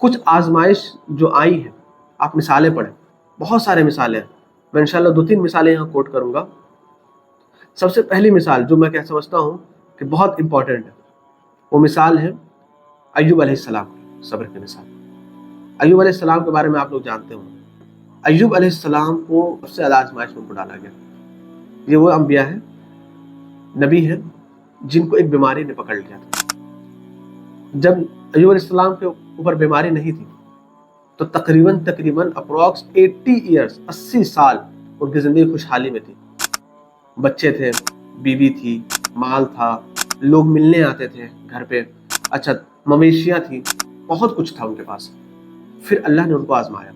کچھ آزمائش جو آئی ہیں، آپ مثالیں پڑھیں، بہت سارے مثالیں ہیں، میں انشاءاللہ 2-3 مثالیں یہاں کوٹ کروں گا۔ سب سے پہلی مثال جو میں کہہ سمجھتا ہوں کہ بہت امپورٹنٹ ہے، وہ مثال ہے ایوب علیہ السلام کی، صبر کی مثال۔ ایوب علیہ السلام کے بارے میں آپ لوگ جانتے ہوں، ایوب علیہ السلام کو سب سے زیادہ آزمائش میں ڈالا گیا۔ یہ وہ انبیاء ہیں، نبی ہیں، جن کو ایک بیماری نے پکڑ لیا تھا۔ جب ایوب علیہ السلام کے اوپر بیماری نہیں تھی تو تقریباً اپروکس 80 ایئرس، 80 سال ان کی زندگی خوشحالی میں تھی۔ بچے تھے، بیوی تھی، مال تھا، لوگ ملنے آتے تھے گھر پہ، اچھا مویشیاں تھی، بہت کچھ تھا ان کے پاس۔ پھر اللہ نے ان کو آزمایا،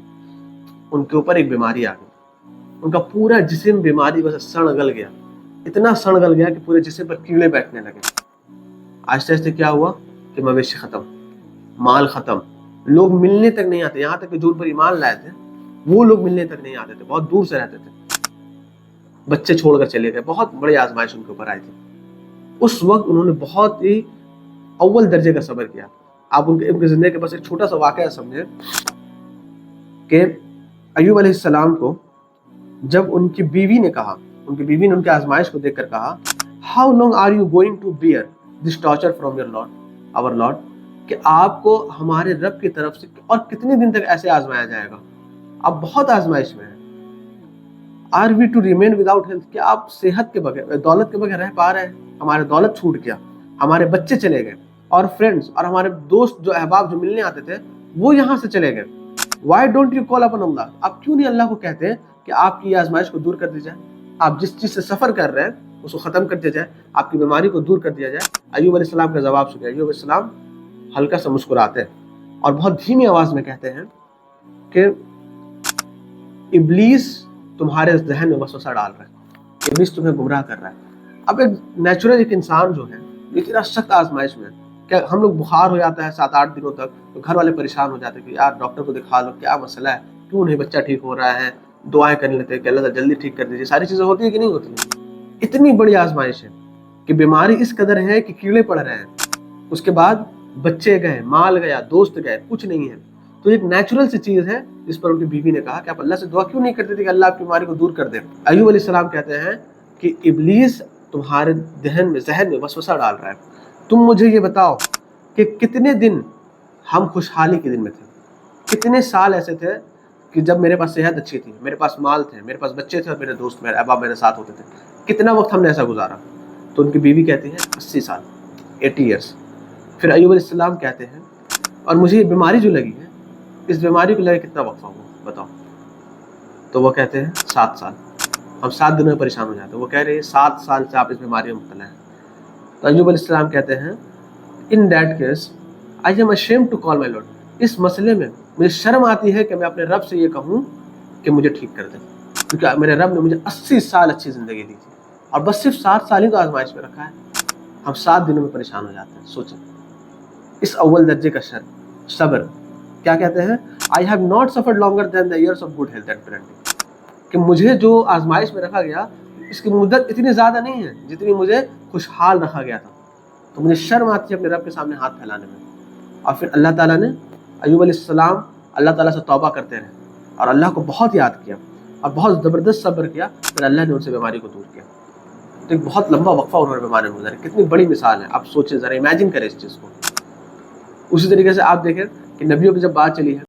ان کے اوپر ایک بیماری آ گئی، ان کا پورا جسم بیماری وجہ سے سڑ گل گیا، اتنا سڑ گل گیا کہ پورے جسم پر کیڑے بیٹھنے لگے۔ آہستہ آہستہ کیا ہوا کہ مویشی ختم، مال ختم، لوگ ملنے تک نہیں آتے، یہاں تک کہ جو ان پر ایمان لائے تھے وہ لوگ ملنے تک نہیں آتے تھے، بہت دور سے رہتے تھے، بچے چھوڑ کر چلے گئے، بہت بڑی آزمائش ان کے اوپر آئی تھی۔ اس وقت انہوں نے بہت ہی اول درجے کا صبر کیا۔ آپ ان کی زندگی کے بس ایک چھوٹا سا واقعہ سمجھیں کہ ایوب علیہ السلام کو جب ان کی بیوی نے کہا، ان کی بیوی نے ان کی آزمائش کو دیکھ کر کہا، How long are you going to bear this torture from your Lord, our Lord؟ کہ آپ کو ہمارے رب کی طرف سے اور کتنے دن تک ایسے آزمایا جائے گا؟ آپ بہت آزمائش میں ہیں۔ Are we to remain without health؟ کہ آپ صحت کے بغیر، دولت کے بغیر رہ پا رہے ہیں؟ ہمارے دولت چھوٹ گیا، ہمارے بچے چلے گئے، اور فرینڈز اور ہمارے دوست جو احباب جو ملنے آتے تھے وہ یہاں سے چلے گئے۔ Why don't you call upon Allah؟ آپ کیوں نہیں اللہ کو کہتے کہ آپ کی یہ آزمائش کو دور کر دی جائے، آپ جس چیز سے سفر کر رہے ہیں اس کو ختم کر دیا جائے، آپ کی بیماری کو دور کر دیا جائے۔ ایوب علیہ السلام کا جواب سنیں۔ ایوب علیہ السلام ہلکا سا مسکراتے ہیں اور بہت دھیمی آواز میں کہتے ہیں کہ ابلیس تمہارے ذہن میں وسوسہ ڈال رہا ہے، ابلیس تمہیں گمراہ کر رہا ہے۔ اب ایک نیچرل ایک انسان جو ہے اتنا سخت آزمائش میں، کہ ہم لوگ بخار ہو جاتا ہے 7-8 دنوں تک تو گھر والے پریشان ہو جاتے ہیں کہ یار ڈاکٹر کو دکھا لو، کیا مسئلہ ہے، کیوں نہیں بچہ ٹھیک ہو رہا ہے، دعائیں کرنے لیتے ہیں کہ اللہ تعالیٰ جلدی ٹھیک کر دیجیے۔ ساری چیزیں ہوتی ہیں کہ نہیں ہوتی ہیں؟ اتنی بڑی آزمائش ہے کہ بیماری اس قدر ہے کہ کیڑے پڑ رہے ہیں، اس کے بعد بچے گئے، مال گیا، دوست گئے، کچھ نہیں ہے۔ تو ایک نیچرل سی چیز ہے جس پر ان کی بیوی نے کہا کہ آپ اللہ سے دعا کیوں نہیں کرتے تھے کہ اللہ آپ کی بیماری کو دور کر دے۔ ایوب علیہ السلام کہتے ہیں کہ ابلیس تمہارے ذہن میں وسوسہ ڈال رہا ہے۔ تم مجھے یہ بتاؤ کہ کتنے دن ہم خوشحالی کے دن میں تھے، کتنے سال ایسے تھے کہ جب میرے پاس صحت اچھی تھی، میرے پاس مال تھے، میرے پاس بچے تھے اور میرے دوست، میرے احباب میرے ساتھ ہوتے تھے، کتنا وقت ہم نے ایسا گزارا؟ تو ان کی بیوی کہتی ہے 80 سال، 80 ایئرس۔ پھر ایوب علیہ السلام کہتے ہیں اور مجھے یہ بیماری جو لگی ہے، اس بیماری کو لگے کتنا وقت ہوا بتاؤ؟ تو وہ کہتے ہیں 7 سال۔ ہم 7 دنوں میں پریشان ہو جاتے ہیں، وہ کہہ رہے ہیں 7 سال سے آپ اس بیماری میں مبتلا ہیں۔ تو ایوب علیہ السلام کہتے ہیں in that case I am ashamed to call my lord, اس مسئلے میں مجھے شرم آتی ہے کہ میں اپنے رب سے یہ کہوں کہ مجھے ٹھیک کر دے، کیونکہ میرے رب نے مجھے 80 سال اچھی زندگی دی تھی اور بس صرف 7 سال ہی تو آزمائش میں رکھا ہے، ہم 7 دنوں میں پریشان ہو جاتے ہیں۔ سوچیں اس اول درجے کا صبر کیا کہتے ہیں، I have not suffered longer than the years of good health and parenting، کہ مجھے جو آزمائش میں رکھا گیا اس کی مدت اتنی زیادہ نہیں ہے جتنی مجھے خوشحال رکھا گیا تھا۔ تو مجھے شرم آتی ہے اپنے رب کے سامنے ہاتھ پھیلانے میں۔ اور پھر اللہ تعالیٰ نے ایوب علیہ السلام اللہ تعالیٰ سے توبہ کرتے رہے اور اللہ کو بہت یاد کیا اور بہت زبردست صبر کیا، پھر اللہ نے ان سے بیماری کو دور کیا۔ تو ایک بہت لمبا وقفہ انہوں نے بیماری میں گزارا، کتنی بڑی مثال ہے، آپ سوچیں ذرا، امیجن کریں اس چیز کو۔ اسی طریقے سے آپ دیکھیں کہ نبیوں کی جب بات چلی ہے